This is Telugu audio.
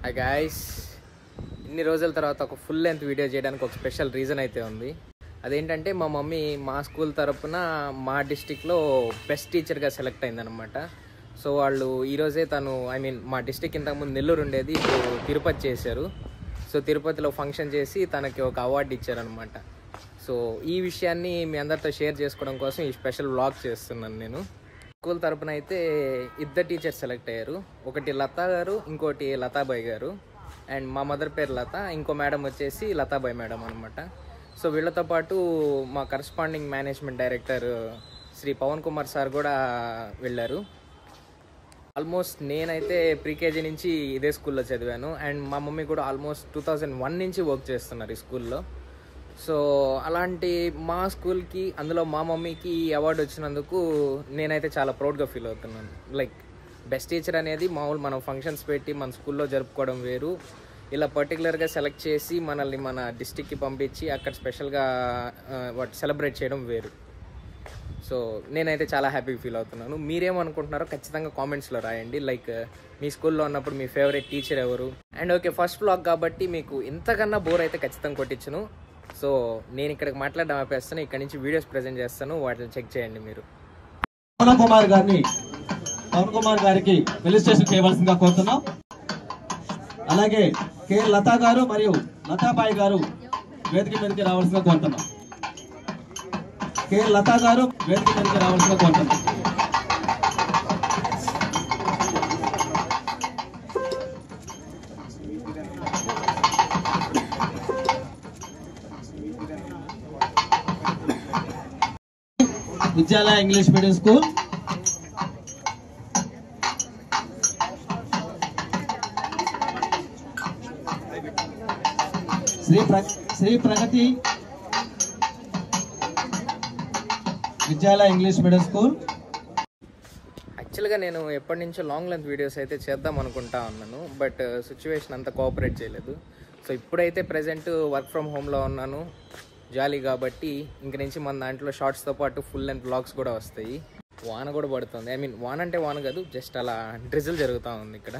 హాయ్ గాయ్స్, ఇన్ని రోజుల తర్వాత ఒక ఫుల్ లెంత్ వీడియో చేయడానికి ఒక స్పెషల్ రీజన్ అయితే ఉంది. అదేంటంటే మా మమ్మీ మా స్కూల్ తరపున మా డిస్టిక్లో బెస్ట్ టీచర్గా సెలెక్ట్ అయిందనమాట. సో వాళ్ళు ఈరోజే మా డిస్టిక్ ఇంతకుముందు నెల్లూరు ఉండేది, ఇప్పుడు తిరుపతి చేశారు. సో తిరుపతిలో ఫంక్షన్ చేసి తనకి ఒక అవార్డు ఇచ్చారనమాట. సో ఈ విషయాన్ని మీ అందరితో షేర్ చేసుకోవడం కోసం ఈ స్పెషల్ వ్లాగ్ చేస్తున్నాను నేను. స్కూల్ తరపున అయితే ఇద్దరు టీచర్స్ సెలెక్ట్ అయ్యారు. ఒకటి లతా గారు, ఇంకోటి లతాబాయ్ గారు. అండ్ మా మదర్ పేరు లత, ఇంకో మేడం వచ్చేసి లతాబాయ్ మేడం అనమాట. సో వీళ్ళతో పాటు మా corresponding management director Shri Pavan Kumar sir కూడా వెళ్ళారు. ఆల్మోస్ట్ నేనైతే ప్రీకేజీ నుంచి ఇదే స్కూల్లో చదివాను. అండ్ మా మమ్మీ కూడా ఆల్మోస్ట్ 2001 నుంచి వర్క్ చేస్తున్నారు ఈ స్కూల్లో. సో అలాంటి మా స్కూల్కి, అందులో మా మమ్మీకి ఈ అవార్డు వచ్చినందుకు నేనైతే చాలా ప్రౌడ్గా ఫీల్ అవుతున్నాను. లైక్ బెస్ట్ టీచర్ అనేది మామూలు మనం ఫంక్షన్స్ పెట్టి మన స్కూల్లో జరుపుకోవడం వేరు, ఇలా పర్టికులర్గా సెలెక్ట్ చేసి మనల్ని మన డిస్టిక్కి పంపించి అక్కడ స్పెషల్గా సెలబ్రేట్ చేయడం వేరు. సో నేనైతే చాలా హ్యాపీగా ఫీల్ అవుతున్నాను. మీరేమనుకుంటున్నారో ఖచ్చితంగా కామెంట్స్లో రాయండి. లైక్ మీ స్కూల్లో ఉన్నప్పుడు మీ ఫేవరెట్ టీచర్ ఎవరు? అండ్ ఓకే, ఫస్ట్ వ్లాగ్ కాబట్టి మీకు ఇంతకన్నా బోర్ అయితే ఖచ్చితంగా కొట్టించును. సో నేను ఇక్కడికి మాట్లాడడం ఆపేస్తాను, ఇక్కడ నుంచి వీడియోస్ ప్రజెంట్ చేస్తాను, వాటిని చెక్ చేయండి మీరు. పవన్ కుమార్ గారికి ఫెలిసిటేషన్ చేయవలసిందిగా కోరుతున్నాం. అలాగే కె లతా గారు మరియు లతాబాయి గారు వేదిక మీదకి రావాల్సిందిగా కోరుతున్నాం. కె లతా గారు వేదిక మీదకి రావాల్సిందిగా కోరుతున్నాం. విద్యాలయ ఇంగ్లీష్ మీడియం స్కూల్, శ్రీ ప్రగతి విద్యాలయ ఇంగ్లీష్ మీడియం స్కూల్. యాక్చువల్గా నేను ఎప్పటి నుంచో లాంగ్ లెంత్ వీడియోస్ అయితే చేద్దాం అనుకుంటా ఉన్నాను, బట్ సిచ్యువేషన్ అంతా కోఆపరేట్ చేయలేదు. సో ఇప్పుడైతే ప్రజెంట్ వర్క్ ఫ్రమ్ హోమ్లో ఉన్నాను, జాలీ కాబట్టి ఇంక నుంచి మన దాంట్లో షార్ట్స్తో పాటు ఫుల్ లెంత్ వ్లాగ్స్ కూడా వస్తాయి. వాన కూడా పడుతుంది. వాన అంటే వాన కాదు, జస్ట్ అలా డ్రిజిల్ జరుగుతూ ఉంది ఇక్కడ.